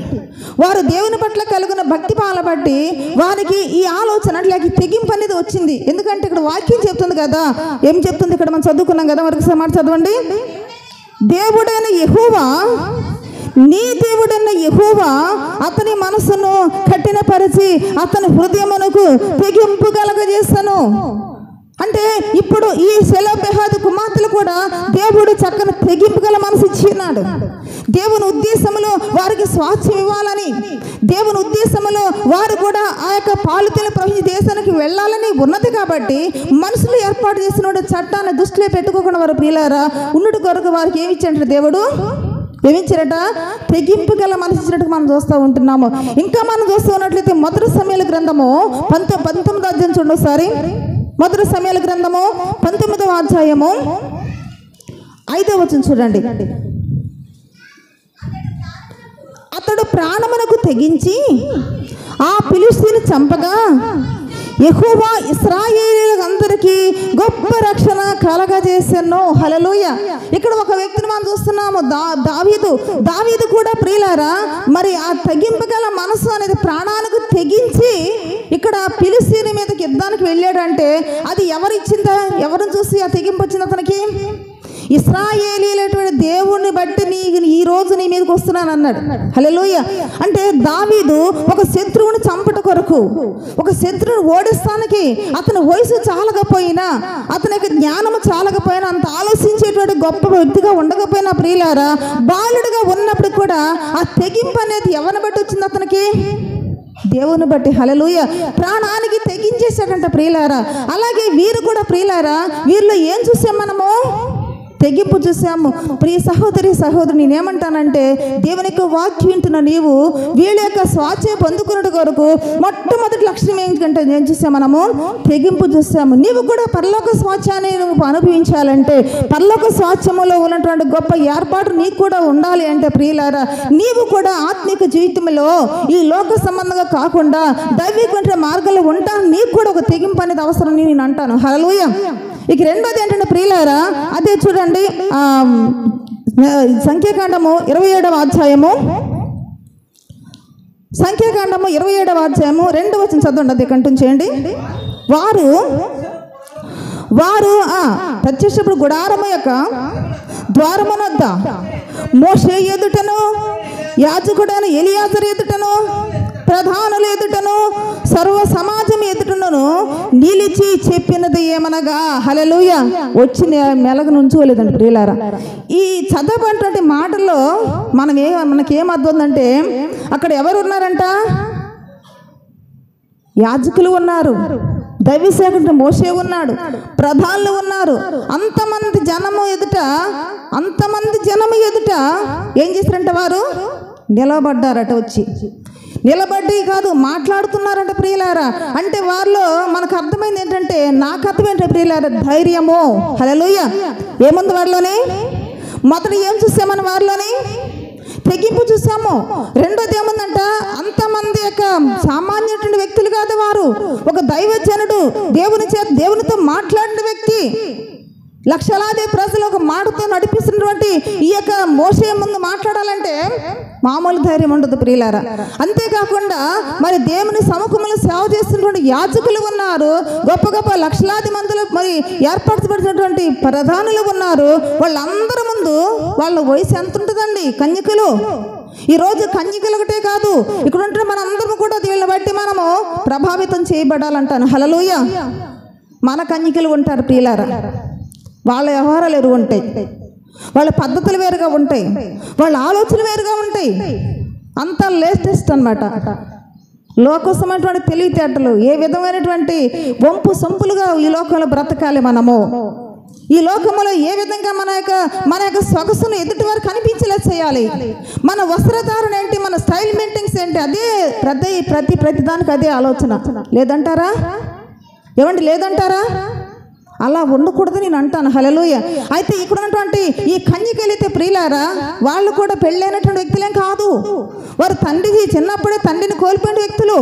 వారు దేవుని పట్ల కలుగున భక్తి పాల బట్టి వారికి ఈ ఆలోచన అట్లాగే తెగింపు అనేది వచ్చింది. ఎందుకంటే ఇక్కడ వాక్యం చెప్తుంది కదా, ఏం చెప్తుంది ఇక్కడ మనం చదువుకున్నాం కదా, మరొకసారి మాట చదవండి. దేవుడైన యెహోవా, నీ దేవుడైన యెహోవా అతని మనసును కఠినపరిచి అతని హృదయమునకు తెగింపు కలగజేస్తాను. అంటే ఇప్పుడు ఈ సెలోపెహాదు కుమార్తెలు కూడా దేవుడు చక్కని తెగింపు గల మనసు ఇచ్చినాడు. దేవుని ఉద్దేశంలో వారికి స్వాస్థ్యం ఇవ్వాలని, దేవుని ఉద్దేశంలో వారు కూడా ఆ యొక్క పాలుతెల ప్రపంచ దేశానికి వెళ్ళాలని ఉన్నది. కాబట్టి మనుషులు ఏర్పాటు చేసిన చట్టాన్ని దృష్టిలో పెట్టుకోకుండా వారు ప్రియులారా ఉన్నటి కొరకు వారికి ఏమి ఇచ్చాడంటే దేవుడు ఏమిచ్చారట, తెగింపు గల మనసు ఇచ్చినట్టు మనం చూస్తూ ఉంటున్నాము. ఇంకా మనం చూస్తూ ఉన్నట్లయితే మొదటి సమయాల గ్రంథము 19వ అధ్యాయం చూడండి ఒకసారి. మొదటి సమయాల గ్రంథము 19వ అధ్యాయము 5వ వచనం చూడండి. అతడు ప్రాణమునకు తెగించి ఆ ఫిలిష్తీయుని చంపగా యెహోవా ఇశ్రాయేలీయులందరికీ గొప్ప రక్షణ కలగజేసెను. హల్లెలూయా. ఇక్కడ ఒక వ్యక్తిని మనం చూస్తున్నాము, దావీదు కూడా ప్రియులారా మరి ఆ తెగింపు గల మనసు అనేది ప్రాణాలకు తెగించి ఇక్కడ ఫిలిష్తీయుని మీదకి యుద్ధానికి వెళ్ళాడంటే అది ఎవరిచ్చిందా, ఎవరిని చూసి ఆ తెగింపు వచ్చింది అతనికి? ఇశ్రాయేలీయులైనటువంటి దేవుణ్ణి బట్టి ఈ రోజు నీ మీదకి వస్తున్నాను అన్నాడు. హల్లెలూయా. అంటే దావీదు ఒక శత్రువుని చంపట కొరకు, ఒక శత్రువుని ఓడిస్తానికి అతని వయసు చాలకపోయినా, అతని యొక్క జ్ఞానము చాలకపోయినా, అంత ఆలోచించేటువంటి గొప్ప వ్యక్తిగా ఉండకపోయినా ప్రియులారా బాలుడిగా ఉన్నప్పుడు కూడా ఆ తెగింపు అనేది ఎవరిని బట్టి వచ్చింది అతనికి? దేవుని బట్టి. హల్లెలూయా. ప్రాణానికి తెగించేశాడంట ప్రియులారా. అలాగే వీరు కూడా ప్రియులారా వీరిలో ఏం చూసాం మనము? తెగింపు చూసాము. ప్రియ సహోదరి సహోదరు, నేనేమంటానంటే దేవుని యొక్క వాక్యం వింటున్న నీవు వీళ్ళ యొక్క స్వాస్థ్యం పొందుకున్నట్టు కొరకు మొట్టమొదటి లక్షణం ఏంటంటే ఏం చూసాం మనము? తెగింపు చూసాము. నీవు కూడా పరలోక స్వాస్థ్యాన్ని నువ్వు అనుభవించాలంటే, పరలోక స్వాస్థ్యములో ఉన్నటువంటి గొప్ప ఏర్పాటు నీకు కూడా ఉండాలి అంటే ప్రియులారా నీవు కూడా ఆత్మీయ జీవితంలో ఈ లోక సంబంధంగా కాకుండా దైవిక మార్గాల్లో ఉంటాను. నీకు కూడా ఒక తెగింపు అనేది అవసరం నేను అంటాను. హల్లెలూయా. ఇక రెండోది ఏంటంటే ప్రియులారా అదే చూడండి, సంఖ్యాకాండము 27వ అధ్యాయము, సంఖ్యాకాండము 27వ అధ్యాయము 2వ వచనం చదవండి. అది కంటిన్యూ చేయండి. వారు ప్రత్యక్షప్పుడు గుడారము యొక్క ద్వారమునొద్ద మోషే ఎదుటను, యాజకుడైన ఎలియాజరు ఎదుటను, ప్రధానుల ఎదుటను, సర్వ సమాజం ఎదుటను నిలిచి చెప్పినది ఏమనగా, హల్లెలూయా, వచ్చి మెలగ నుంచోలేదండి ప్రియులారా. ఈ చదవబడినటువంటి మాటల్లో మనకేం అర్థమైందంటే అక్కడ ఎవరు ఉన్నారంట? యాజకులు ఉన్నారు, దైవ సేవకుడు మోషే ఉన్నాడు, ప్రధానులు ఉన్నారు. అంతమంది జనము ఎదుట ఏం చేశారంట? వారు నిలబడ్డారట. వచ్చి నిలబడ్డి కాదు మాట్లాడుతున్నారంట ప్రియులారా. అంటే వారిలో మనకు అర్థమైంది ఏంటంటే, నాకు అర్థం ఏంటంటే ప్రియులారా ధైర్యము. హల్లెలూయా. ఏముంది వారిలోనే? మొదట ఏం చూసామని వారిలోని? తెగింపు చూసాము. రెండోది ఏముందంట? అంతమంది యొక్క సామాన్యటువంటి వ్యక్తులు కాదు వారు, ఒక దైవజనుడు, దేవునితో మాట్లాడిన వ్యక్తి. లక్షలాది ప్రజలు ఒక మాటతో నడిపిస్తున్నటువంటి ఈ యొక్క మోషే ముందు మాట్లాడాలంటే మామూలు ధైర్యం ఉండదు ప్రియులారా. అంతేకాకుండా మరి దేవుని సముఖంలో సేవ చేస్తున్నటువంటి యాజకులు ఉన్నారు, గొప్ప గొప్ప లక్షలాది మందిలో మరి ఏర్పరచబడినటువంటి ప్రధానులు ఉన్నారు. వాళ్ళందరి ముందు వాళ్ళ వయసు ఎంత ఉంటుందండి? కన్యకలు. ఈరోజు కన్యకలు ఒకటే కాదు, ఇక్కడ ఉంటే మన అందరం కూడా వీళ్ళని బట్టి మనము ప్రభావితం చేయబడాలంటాను. హల్లెలూయా. మన కన్యకలు ఉంటారు ప్రియులారా, వాళ్ళ వ్యవహారాలు వేరుగా ఉంటాయి, వాళ్ళ పద్ధతులు వేరుగా ఉంటాయి, వాళ్ళ ఆలోచనలు వేరుగా ఉంటాయి. అంతా లేటెస్ట్ అన్నమాట. లోకసమైనటువంటి తెలివితేటలు, ఏ విధమైనటువంటి వంపు సొంపులుగా ఈ లోకంలో బ్రతకాలి మనము. ఈ లోకంలో ఏ విధంగా మన యొక్క సొగసును ఎదుటి వారు కనిపించేలా చేయాలి. మన వస్త్రధారణ ఏంటి, మన స్టైల్ మెయింటెన్స్ ఏంటి, అదే ప్రతి దానికి అదే ఆలోచన. లేదంటారా? ఏమండి లేదంటారా? అలా ఉండకూడదు నేను అంటాను. హల్లెలూయా. అయితే ఇక్కడ ఉన్నటువంటి ఈ కన్యకలైతే ప్రియులారా, వాళ్ళు కూడా పెళ్ళైనటువంటి వ్యక్తులేం కాదు. వారు తండ్రి చిన్నప్పుడే తండ్రిని కోల్పోయిన వ్యక్తులు.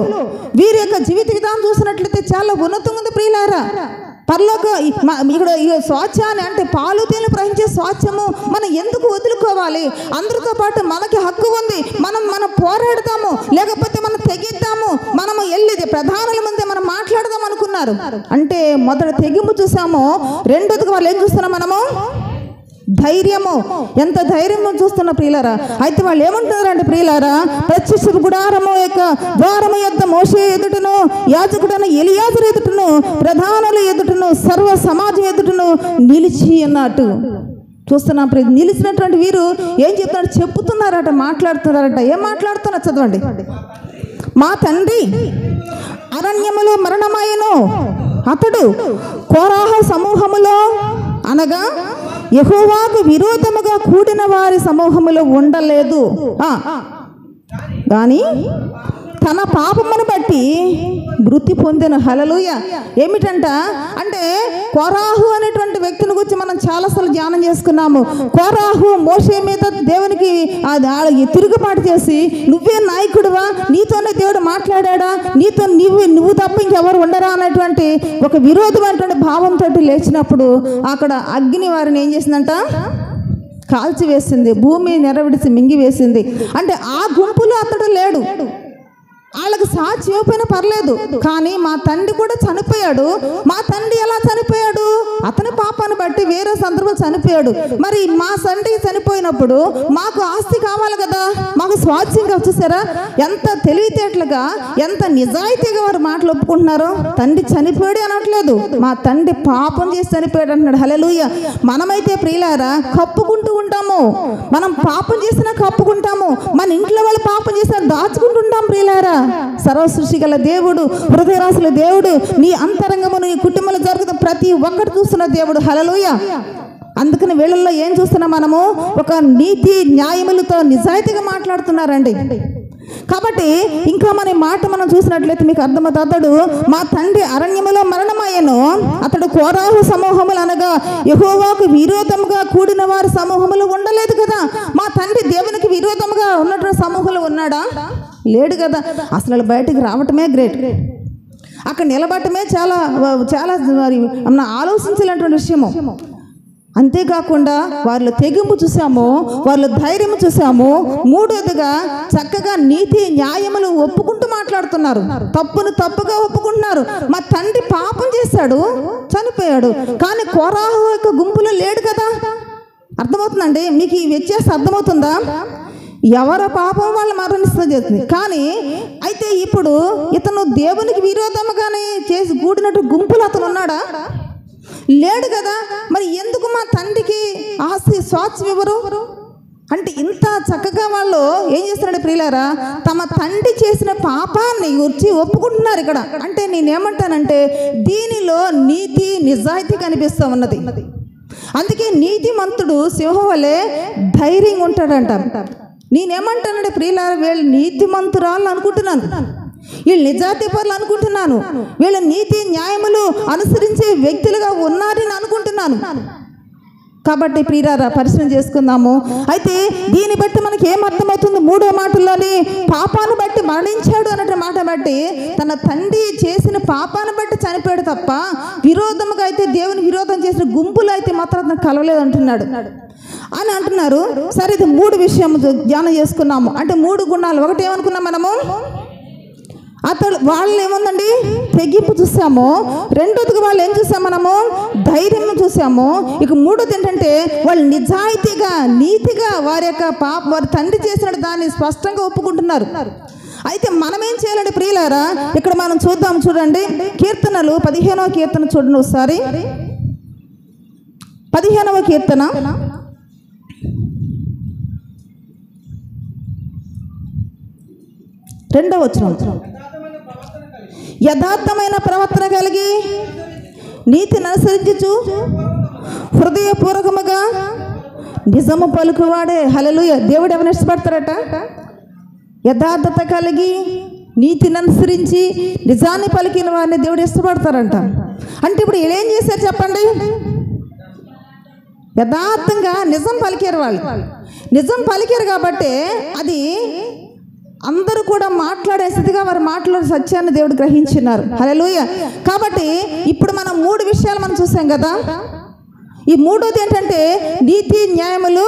వీరి యొక్క జీవిత విధానం చూసినట్లయితే చాలా ఉన్నతంగా ఉంది ప్రియులారా. పరలోక ఇక్కడ స్వాచ్ఛాన్ని అంటే పాలు తేనెలు ప్రవహించే స్వాచ్ఛము మనం ఎందుకు వదులుకోవాలి? అందరితో పాటు మనకి హక్కు ఉంది. మనం పోరాడతాము, లేకపోతే మనం తెగిద్దాము, మనము వెళ్ళి ప్రధానుల ముందే మనం మాట్లాడదాం అనుకున్నారు. అంటే మొదట తెగింపు చూసాము, రెండోదిగా వాళ్ళు ఏం చూస్తున్నాం మనము? ధైర్యము. ఎంత ధైర్యం చూస్తున్న ప్రియులారా. అయితే వాళ్ళు ఏమంటున్నారంటే ప్రియులారా, ప్రత్యక్ష గుడారము యొక్క ద్వారము యొద్ద మోషే ఎదుటను, యాజకుడైన ఎలియాజరు ఎదుటను, ప్రధానుల ఎదుటను, సర్వ సమాజం ఎదుటను నిలిచి అన్నట్టు చూస్తున్నాం. నిలిచినటువంటి వీరు ఏం చెప్తున్నారు? చెప్పుతున్నారట, మాట్లాడుతున్నారట. ఏం మాట్లాడుతున్నారు చదవండి. మా తండ్రి అరణ్యములో మరణమాయను, అతడు కోరాహ సమూహములో అనగా యెహోవాకు విరోధముగా కూడిన వారి సమూహములో ఉండలేదు, కానీ తన పాపమును బట్టి మృతి పొందిన. హల్లెలూయా. ఏమిటంట అంటే కోరాహు అనేటువంటి వ్యక్తిని గురించి మనం చాలాసార్లు ధ్యానం చేసుకున్నాము. కోరాహు మోషే మీద దేవునికి తిరుగుబాటు చేసి, నువ్వే నాయకుడువా, నీతోనే దేవుడు మాట్లాడా, నువ్వు తప్ప ఇంకెవరు ఉండరా అనేటువంటి ఒక విరోధమైనటువంటి భావంతో లేచినప్పుడు అక్కడ అగ్ని వారిని ఏం చేసిందంట? కాల్చివేసింది, భూమి నెరవిడిసి మింగివేసింది. అంటే ఆ గుంపులో అతడు లేడు. వాళ్ళకి సాక్షి ఇవ్వకపోయినా పర్లేదు, కానీ మా తండ్రి కూడా చనిపోయాడు. మా తండ్రి ఎలా చనిపోయాడు? అతని పాపాన్ని బట్టి వేరే సందర్భం చనిపోయాడు. మరి మా తండ్రి చనిపోయినప్పుడు మాకు ఆస్తి కావాలి కదా, మాకు స్వాస్థ్యంగా. చూసారా ఎంత తెలివితేటలుగా, ఎంత నిజాయితీగా వారు మాటలు ఒప్పుకుంటున్నారో. తండ్రి చనిపోయాడు అనట్లేదు, మా తండ్రి పాపం చేసి చనిపోయాడు అంటున్నాడు. హల్లెలూయా. మనమైతే ప్రియులారా కప్పుకుంటూ ఉంటాము, మనం పాపం చేసినా కప్పుకుంటాము, మన ఇంట్లో వాళ్ళు పాపం చేసినా దాచుకుంటుంటాం ప్రియులారా. సర్వ సృష్టి గల దేవుడు, హృదయరాశుల దేవుడు, నీ అంతరంగమును నీ కుటుంబంలో జరుగుతున్న ప్రతి ఒక్కటి చూస్తున్న దేవుడు. హల్లెలూయా. అందుకని వీళ్ళల్లో ఏం చూస్తున్నాం మనము? ఒక నీతి న్యాయములతో నిజాయితీగా మాట్లాడుతున్నారండి. కాబట్టి ఇంకా మన మాట మనం చూసినట్లయితే మీకు అర్థమవుతుంది. అతడు మా తండ్రి అరణ్యములో మరణమాయను, అతడు కోరాహు సమూహములు అనగా యెహోవాకు విరోధముగా కూడిన వారి సమూహములు ఉండలేదు కదా. మా తండ్రి దేవునికి విరోధముగా ఉన్నటువంటి సమూహంలో ఉన్నాడా? లేడు కదా. అసలు బయటికి రావటమే గ్రేట్, అక్కడ నిలబడటమే చాలా చాలా ఆలోచించాలన్నటువంటి విషయము. అంతేకాకుండా వారిలో తెగింపు చూసాము, వారిలో ధైర్యం చూసాము. మూడోదిగా చక్కగా నీతి న్యాయములు ఒప్పుకుంటూ మాట్లాడుతున్నారు, తప్పును తప్పుగా ఒప్పుకుంటున్నారు. మా తండ్రి పాపం చేశాడు, చనిపోయాడు, కానీ కోరాహు యొక్క గుంపులో లేడు కదా. అర్థమవుతుందండి మీకు? ఈ వ్యత్యాసం అర్థమవుతుందా? ఎవరి పాపం వాళ్ళు మరణిస్తుంది. కానీ అయితే ఇప్పుడు ఇతను దేవునికి విరోధముగానే చేసి కూడినట్టు గుంపులు అతను ఉన్నాడా? లేడు కదా. మరి ఎందుకు మా తండ్రికి ఆస్తి స్వాచ్ఛం ఇవ్వరు అంటే? ఇంత చక్కగా వాళ్ళు ఏం చేస్తున్నాడు ప్రియులారా? తమ తండ్రి చేసిన పాపాన్ని గురించి ఒప్పుకుంటున్నారు ఇక్కడ. అంటే నేనేమంటానంటే దీనిలో నీతి నిజాయితీ కనిపిస్తూ ఉన్నది. అందుకే నీతిమంతుడు సింహం వలె ధైర్యంగా ఉంటాడంట. నేనేమంటానంటే ప్రియులారా, వీళ్ళు నీతిమంతురాలు అనుకుంటున్నాను, వీళ్ళు నిజాయితీ పరులు అనుకుంటున్నాను, వీళ్ళ నీతి న్యాయములు అనుసరించే వ్యక్తులుగా ఉన్నారని అనుకుంటున్నాను. కాబట్టి ప్రియులారా పరిశీలన చేసుకుందాము. అయితే దీన్ని బట్టి మనకి ఏమర్థమవుతుంది? మూడో మాటల్లోని పాపాన్ని బట్టి మరణించాడు అన్నట్టు మాట బట్టి తన తండ్రి చేసిన పాపాన్ని బట్టి చనిపోయాడు తప్ప విరోధముగా అయితే దేవుని విరోధం చేసిన గుంపులు అయితే మాత్రం అతను కలవలేదు అంటున్నాడు అని అంటున్నారు. సరే, ఇది మూడు విషయం ధ్యానం చేసుకున్నాము. అంటే మూడు గుణాలు. ఒకటి ఏమనుకున్నాం మనము? అతడు వాళ్ళు ఏముందండి? తెగింపు చూసాము. రెండోదిగా వాళ్ళు ఏం చూసాము మనము? ధైర్యం చూసాము. ఇక మూడోది ఏంటంటే వాళ్ళు నిజాయితీగా నీతిగా వారి యొక్క వారి తండ్రి చేసిన దాన్ని స్పష్టంగా ఒప్పుకుంటున్నారు. అయితే మనం ఏం చేయాలండి ప్రియులారా? ఇక్కడ మనం చూద్దాం. చూడండి, కీర్తనలు 15వ కీర్తన చూడండి ఒకసారి. 15వ కీర్తన 2వ వచనం. యథార్థమైన ప్రవర్తన కలిగి నీతిని అనుసరించుచు హృదయపూర్వకముగా నిజము పలుకువాడే. హల్లెలూయా. దేవుడు ఎవరిని ఇష్టపడతారట? యథార్థత కలిగి నీతిని అనుసరించి నిజాన్ని పలికిన వారిని దేవుడు ఇష్టపడతారంట. అంటే ఇప్పుడు వీళ్ళేం చేశారు చెప్పండి? యథార్థంగా నిజం పలికారు. వాళ్ళు నిజం పలికారు కాబట్టి అది అందరూ కూడా మాట్లాడే స్థితిగా వారు మాట్లాడే సత్యాన్ని దేవుడు గ్రహించినారు. హల్లెలూయా. కాబట్టి ఇప్పుడు మనం 3 విషయాలు మనం చూసాం కదా. ఈ మూడోది ఏంటంటే నీతి న్యాయములు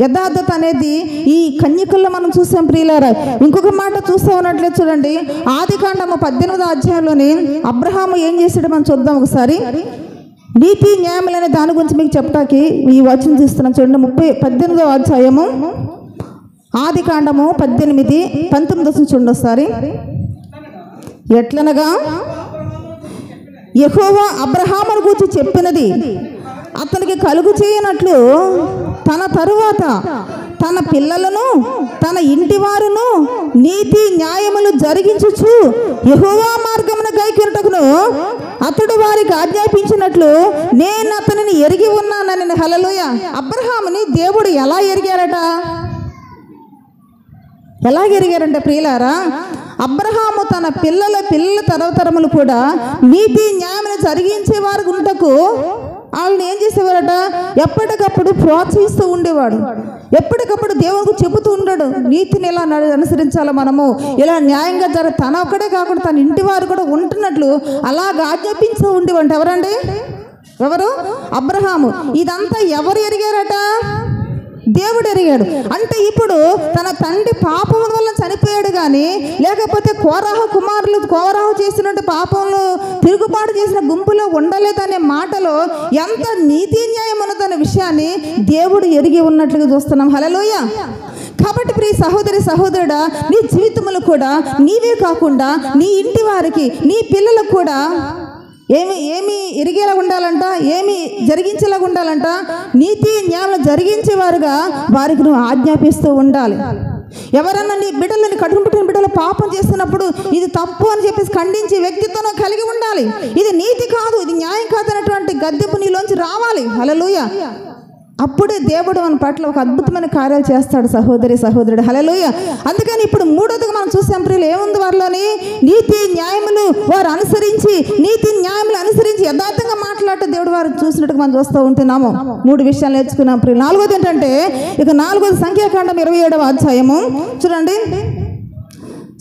యథార్థత అనేది ఈ కన్యకల్లో మనం చూసాం ప్రియులారా. ఇంకొక మాట చూస్తూ ఉన్నట్లే చూడండి, ఆదికాండము 18వ అధ్యాయంలోని అబ్రహాము ఏం చేశాడో మనం చూద్దాం ఒకసారి. నీతి న్యాయములు అనే దాని గురించి మీకు చెప్పడానికి ఈ వచనం చూస్తున్నాం చూడండి. 18వ అధ్యాయము ఆదికాండము 18:19 చూడండి ఒకసారి. ఎట్లనగా యెహోవా అబ్రహామును గూర్చి చెప్పినది అతనికి కలుగు చేయనట్లు తన తరువాత తన పిల్లలను తన ఇంటి వారును నీతి న్యాయములు జరిగించుచు యెహోవా మార్గమున గైకొనుటకును అతడు వారికి ఆజ్ఞాపించినట్లు నేను అతనిని ఎరిగి ఉన్నానని. హల్లెలూయా. అబ్రహాముని దేవుడు ఎలా ఎరిగారట? ఎలా ఎరిగారంటే ప్రియులారా, అబ్రహాము తన పిల్లల తరతరములు కూడా నీతి న్యాయములు జరిగించేవారు ఉంటకు వాళ్ళని ఏం చేసేవారట? ఎప్పటికప్పుడు ప్రోత్సహిస్తూ ఉండేవాడు. ఎప్పటికప్పుడు దేవునికి చెబుతూ ఉన్నాడు, నీతిని ఎలా అనుసరించాలో, మనము ఇలా న్యాయంగా తన ఒక్కడే కాకుండా తన ఇంటి వారు కూడా ఉంటున్నట్లు అలాగ ఆజ్ఞాపించూ ఉండేవాడు. ఎవరండి? ఎవరు? అబ్రహాము. ఇదంతా ఎవరు ఎరిగారట? దేవుడు ఎరిగాడు. అంటే ఇప్పుడు తన తండ్రి పాపం వల్ల చనిపోయాడు కానీ, లేకపోతే కోరాహు చేసినట్టు పాపంలో తిరుగుబాటు చేసిన గుంపులో ఉండలేదనే మాటలో ఎంత నీతి న్యాయం ఉన్నదనే విషయాన్ని దేవుడు ఎరిగి ఉన్నట్లుగా చూస్తున్నాం. హల్లెలూయా. కాబట్టి ప్రియ సహోదరి సహోదరుడా, నీ జీవితంలో కూడా నీవే కాకుండా నీ ఇంటి వారికి, నీ పిల్లలకు కూడా ఏమి ఎరిగేలా ఉండాలంట, ఏమి జరిగించేలాగా ఉండాలంట? నీతి న్యాయం జరిగించేవారుగా వారికి నువ్వు ఆజ్ఞాపిస్తూ ఉండాలి. ఎవరన్నా నీ బిడ్డలని కడుపుట్టిన బిడ్డలు పాపం చేస్తున్నప్పుడు ఇది తప్పు అని చెప్పేసి ఖండించి వ్యక్తిత్వం కలిగి ఉండాలి. ఇది నీతి కాదు, ఇది న్యాయం కాదు అనేటువంటి గద్దెంపు నీలోంచి రావాలి. హల్లెలూయా. అప్పుడే దేవుడు మన పట్ల ఒక అద్భుతమైన కార్యాలు చేస్తాడు సహోదరి సహోదరుడు. హల్లెలూయా. అందుకని ఇప్పుడు మూడోదిగా మనం చూసాం ప్రియులు, ఏముంది వారిలోని? నీతి న్యాయములు వారు అనుసరించి, నీతి న్యాయములు అనుసరించి యథార్థంగా మాట్లాడటం దేవుడు వారు చూసినట్టుగా మనం చూస్తూ ఉంటున్నాము. 3 విషయాలు నేర్చుకున్నాం ప్రియులు. 4వది ఏంటంటే, ఇక 4వది సంఖ్యాకాండం 27వ అధ్యాయము చూడండి.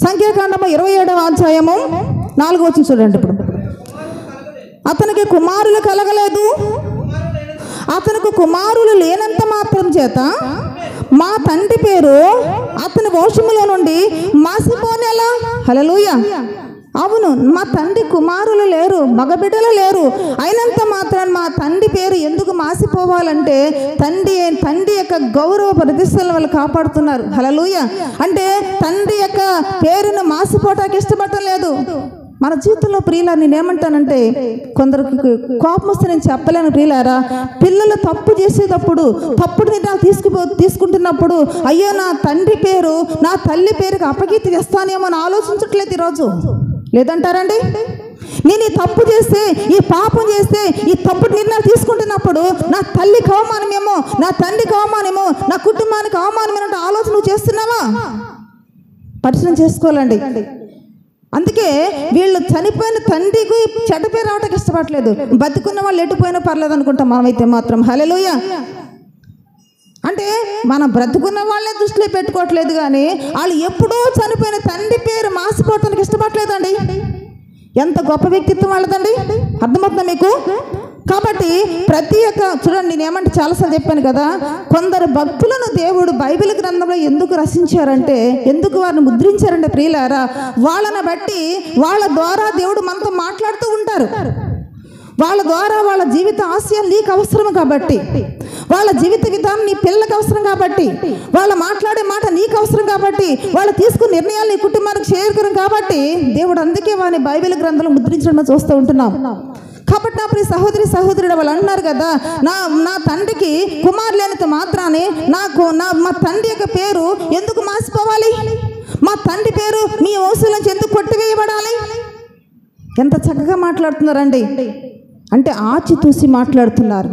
సంఖ్యాకాండము 27వ అధ్యాయము 4వ వచనం చూడండి. ఇప్పుడు అతనికి కుమారులు కలగలేదు, అతనికి కుమారులు లేనంత మాత్రం చేత మా తండ్రి పేరు అతని వంశములో నుండి మాసిపోనేలా. హల్లెలూయా. అవును, మా తండ్రి కుమారులు లేరు, మగబిడ్డలు లేరు, అయినంత మాత్రం మా తండ్రి పేరు ఎందుకు మాసిపోవాలంటే తండ్రి యొక్క గౌరవ ప్రతిష్టలను వాళ్ళు కాపాడుతున్నారు. హల్లెలూయా. అంటే తండ్రి యొక్క పేరును మాసిపోవటానికి ఇష్టపడటం లేదు. మన జీవితంలో ప్రియులారా, నేనేమంటానంటే, కొందరికి కోపం వస్తే నేను చెప్పలేను ప్రియులారా. పిల్లలు తప్పు చేసేటప్పుడు, తప్పుడు నిర్ణయాలు తీసుకుంటున్నప్పుడు, అయ్యో నా తండ్రి పేరు, నా తల్లి పేరుకి అపకీర్తి చేస్తానేమో అని ఆలోచించట్లేదు ఈరోజు. లేదంటారండి? నేను ఈ తప్పు చేస్తే, ఈ పాపం చేస్తే, ఈ తప్పుడు నిర్ణయాలు తీసుకుంటున్నప్పుడు నా తల్లికి అవమానమేమో, నా తండ్రికి అవమానమేమో, నా కుటుంబానికి అవమానమేనంటే ఆలోచన నువ్వు చేస్తున్నావా? పరిశీలన చేసుకోవాలండి. అందుకే వీళ్ళు చనిపోయిన తండ్రికి చెడ్డ పేరు రావడానికి ఇష్టపడలేదు. బతుకున్న వాళ్ళు ఎటుపోయినా పర్లేదు అనుకుంటాం మనమైతే మాత్రం. హల్లెలూయా. అంటే మనం బ్రతుకున్న వాళ్ళే దృష్టిలో పెట్టుకోవట్లేదు కానీ వాళ్ళు ఎప్పుడో చనిపోయిన తండ్రి పేరు మాసిపోవటానికి ఇష్టపడలేదండి. ఎంత గొప్ప వ్యక్తిత్వం వాళ్ళదండి. అర్థమవుతుందా మీకు? కాబట్టి ప్రతి ఒక్క చూడండి, నేనేమంటే చాలాసార్లు చెప్పాను కదా, కొందరు భక్తులను దేవుడు బైబిల్ గ్రంథంలో ఎందుకు రచించారంటే, ఎందుకు వారిని ముద్రించారంటే ప్రియులారా, వాళ్ళని బట్టి వాళ్ళ ద్వారా దేవుడు మనతో మాట్లాడుతూ ఉంటారు. వాళ్ళ ద్వారా వాళ్ళ జీవిత ఆశయాలు నీకు అవసరం కాబట్టి, వాళ్ళ జీవిత విధానం నీ పిల్లలకు అవసరం కాబట్టి, వాళ్ళు మాట్లాడే మాట నీకు అవసరం కాబట్టి, వాళ్ళు తీసుకున్న నిర్ణయాలు నీ కుటుంబానికి చేరుకున్నాం కాబట్టి దేవుడు అందుకే వారిని బైబిల్ గ్రంథంలో ముద్రించడం చూస్తూ ఉంటున్నాం. కాబట్టి నా ప్రియ సహోదరి సహోదరుడు వాళ్ళు అంటున్నారు కదా, నా తండ్రికి కుమారు లేనంత మాత్రానే మా తండ్రి యొక్క పేరు ఎందుకు మాసిపోవాలి? మా తండ్రి పేరు మీ వంశం నుంచి ఎందుకు కొట్టివేయబడాలి? ఎంత చక్కగా మాట్లాడుతున్నారండి. అంటే ఆచితూసి మాట్లాడుతున్నారు.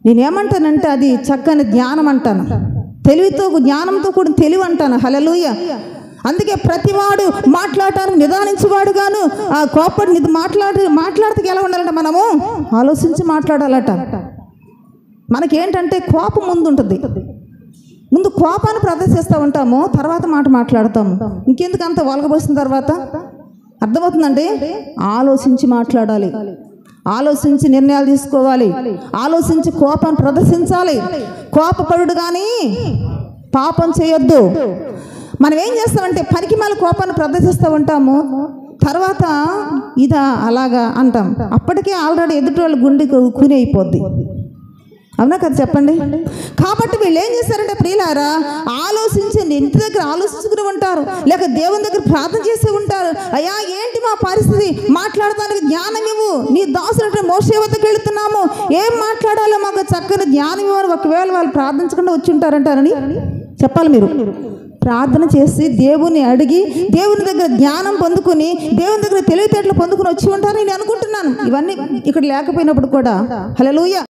నేనేమంటానంటే అది చక్కని జ్ఞానం అంటాను, తెలివితో జ్ఞానంతో కూడా తెలివి అంటాను. హల్లెలూయా. అందుకే ప్రతివాడు మాట్లాడటానికి నిదానించేవాడుగాను ఆ కోపడి మాట్లాడితే ఎలా ఉండాలంటే మనము ఆలోచించి మాట్లాడాలట. మనకేంటంటే కోపం ముందు ఉంటుంది, ముందు కోపాన్ని ప్రదర్శిస్తూ ఉంటాము, తర్వాత మాట మాట్లాడతాము. ఇంకెందుకు అంత ఒలగబోసిన తర్వాత అర్థమవుతుందండి. ఆలోచించి మాట్లాడాలి, ఆలోచించి నిర్ణయాలు తీసుకోవాలి, ఆలోచించి కోపాన్ని ప్రదర్శించాలి. కోపపడు కానీ పాపం చేయొద్దు. మనం ఏం చేస్తామంటే పనికి మళ్ళీ కోపాన్ని ప్రదర్శిస్తూ ఉంటాము, తర్వాత ఇదా అలాగా అంటాం. అప్పటికే ఆల్రెడీ ఎదుటి వాళ్ళ గుండె కూని అయిపోద్ది. అవునా కదా చెప్పండి. కాబట్టి వీళ్ళు ఏం చేస్తారంటే ప్రియులారా, ఆలోచించి ఇంటి దగ్గర ఆలోచించుకుని ఉంటారు, లేక దేవుని దగ్గర ప్రార్థన చేసి ఉంటారు. అయ్యా ఏంటి మా పరిస్థితి, మాట్లాడడానికి జ్ఞానం ఇవ్వు, నీ దాసులంటే మోషే వద్దకు వెళుతున్నాము, ఏం మాట్లాడాలో మాకు చక్కని జ్ఞానం ఇవ్వని ఒకవేళ వాళ్ళు ప్రార్థించకుండా వచ్చి ఉంటారంటారని చెప్పాలి. మీరు ప్రార్థన చేసి దేవుని అడిగి దేవుని దగ్గర జ్ఞానం పొందుకుని దేవుని దగ్గర తెలివితేటలు పొందుకుని వచ్చి ఉంటారని నేను అనుకుంటున్నాను. ఇవన్నీ ఇక్కడ లేకపోయినప్పుడు కూడా హల్లెలూయా.